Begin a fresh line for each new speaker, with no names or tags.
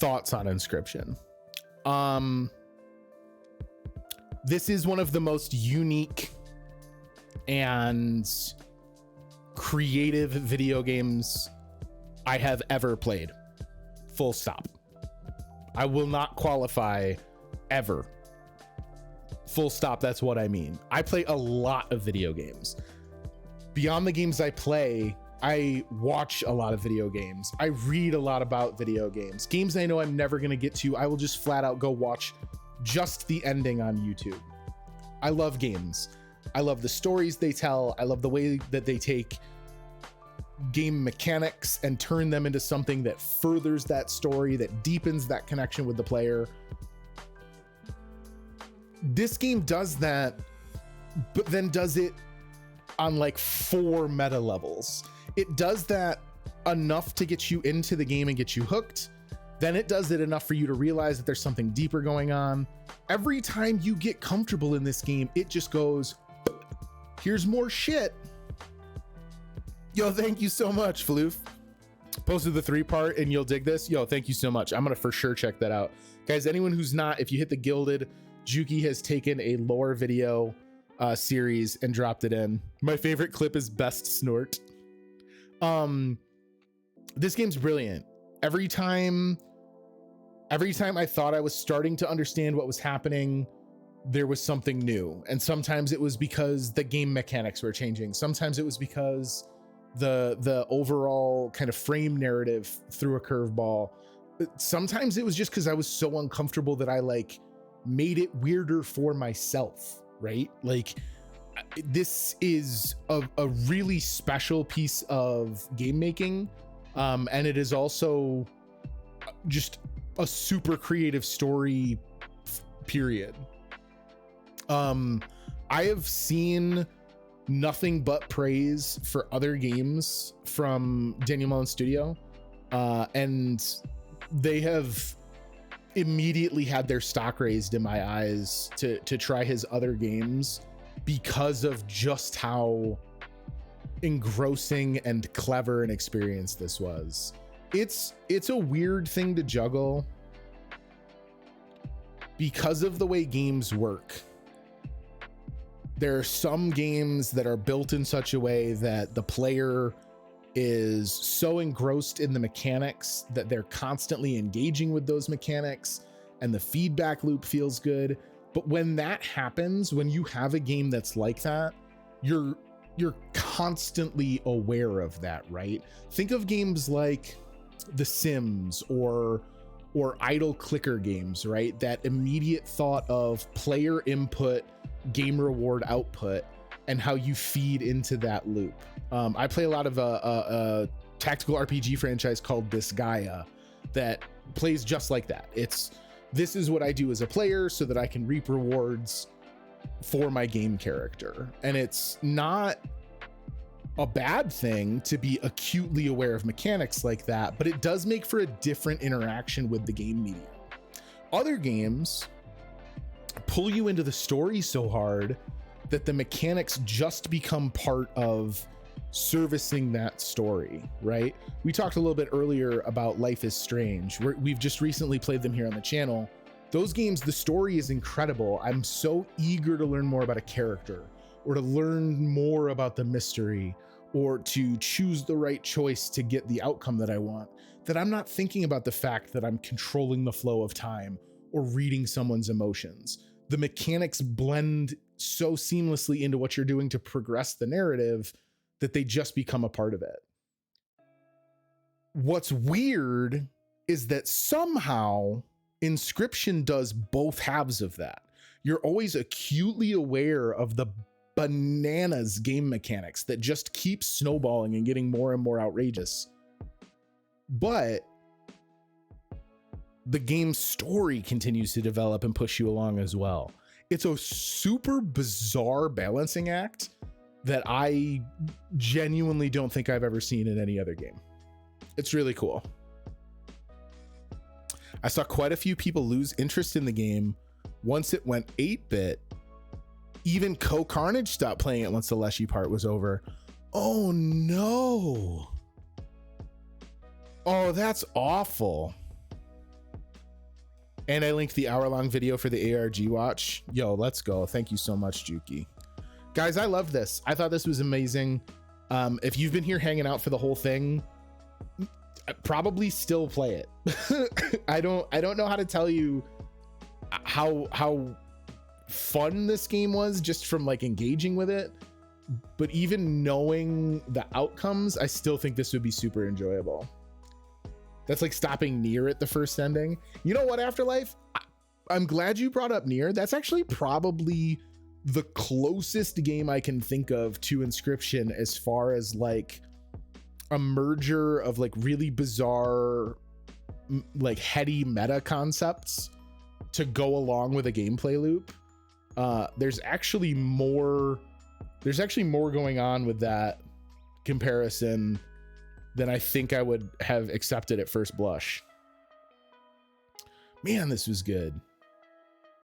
thoughts on Inscryption. This is one of the most unique and creative video games I have ever played. Full stop. I will not qualify ever. Full stop. That's what I mean. I play a lot of video games. Beyond the games I play, I watch a lot of video games. I read a lot about video games. Games I know I'm never going to get to, I will just flat out go watch just the ending on YouTube. I love games. I love the stories they tell. I love the way that they take game mechanics and turn them into something that furthers that story, that deepens that connection with the player. This game does that, but then does it on like 4 meta levels. It does that enough to get you into the game and get you hooked. Then it does it enough for you to realize that there's something deeper going on. Every time you get comfortable in this game, it just goes, here's more shit. Yo, thank you so much, Floof. Posted the 3-part and you'll dig this. Yo, thank you so much. I'm gonna for sure check that out. Guys, anyone who's not, if you hit the Gilded, Juki has taken a lore video series and dropped it in. My favorite clip is Best Snort. This game's brilliant. Every time I thought I was starting to understand what was happening, there was something new. And sometimes it was because the game mechanics were changing. Sometimes it was because the overall kind of frame narrative threw a curveball. Sometimes it was just because I was so uncomfortable that I like made it weirder for myself, right? Like, this is a really special piece of game making. And it is also just a super creative story, period. I have seen nothing but praise for other games from Daniel Mullen Studio, and they have immediately had their stock raised in my eyes to try his other games because of just how engrossing and clever and experienced this was. It's a weird thing to juggle because of the way games work. There are some games that are built in such a way that the player is so engrossed in the mechanics that they're constantly engaging with those mechanics and the feedback loop feels good. But when that happens, when you have a game that's like that, you're constantly aware of that, right? Think of games like The Sims or idle clicker games, right? That immediate thought of player input, game reward output, and how you feed into that loop. I play a lot of a tactical RPG franchise called Disgaea that plays just like that. This is what I do as a player so that I can reap rewards for my game character. And it's not a bad thing to be acutely aware of mechanics like that, but it does make for a different interaction with the game medium. Other games pull you into the story so hard that the mechanics just become part of servicing that story, right? We talked a little bit earlier about Life is Strange. We've just recently played them here on the channel. Those games, the story is incredible. I'm so eager to learn more about a character, or to learn more about the mystery, or to choose the right choice to get the outcome that I want, that I'm not thinking about the fact that I'm controlling the flow of time or reading someone's emotions. The mechanics blend so seamlessly into what you're doing to progress the narrative that they just become a part of it. What's weird is that somehow Inscryption does both halves of that. You're always acutely aware of the bananas game mechanics that just keep snowballing and getting more and more outrageous. But the game's story continues to develop and push you along as well. It's a super bizarre balancing act that I genuinely don't think I've ever seen in any other game. It's really cool. I saw quite a few people lose interest in the game once it went 8-bit. Even Co-Carnage stopped playing it once the Leshy part was over. Oh no. Oh, that's awful. And I linked the hour-long video for the ARG watch. Yo, let's go. Thank you so much, Juki. Guys, I love this. I thought this was amazing. If you've been here hanging out for the whole thing, probably still play it. I don't know how to tell you how fun this game was just from like engaging with it, but even knowing the outcomes, I still think this would be super enjoyable. That's like stopping Nier at the first ending. You know what, Afterlife? I'm glad you brought up Nier. That's actually probably the closest game I can think of to Inscryption as far as like a merger of like really bizarre, like heady meta concepts to go along with a gameplay loop. There's actually more going on with that comparison than I think I would have accepted at first blush. Man, this was good.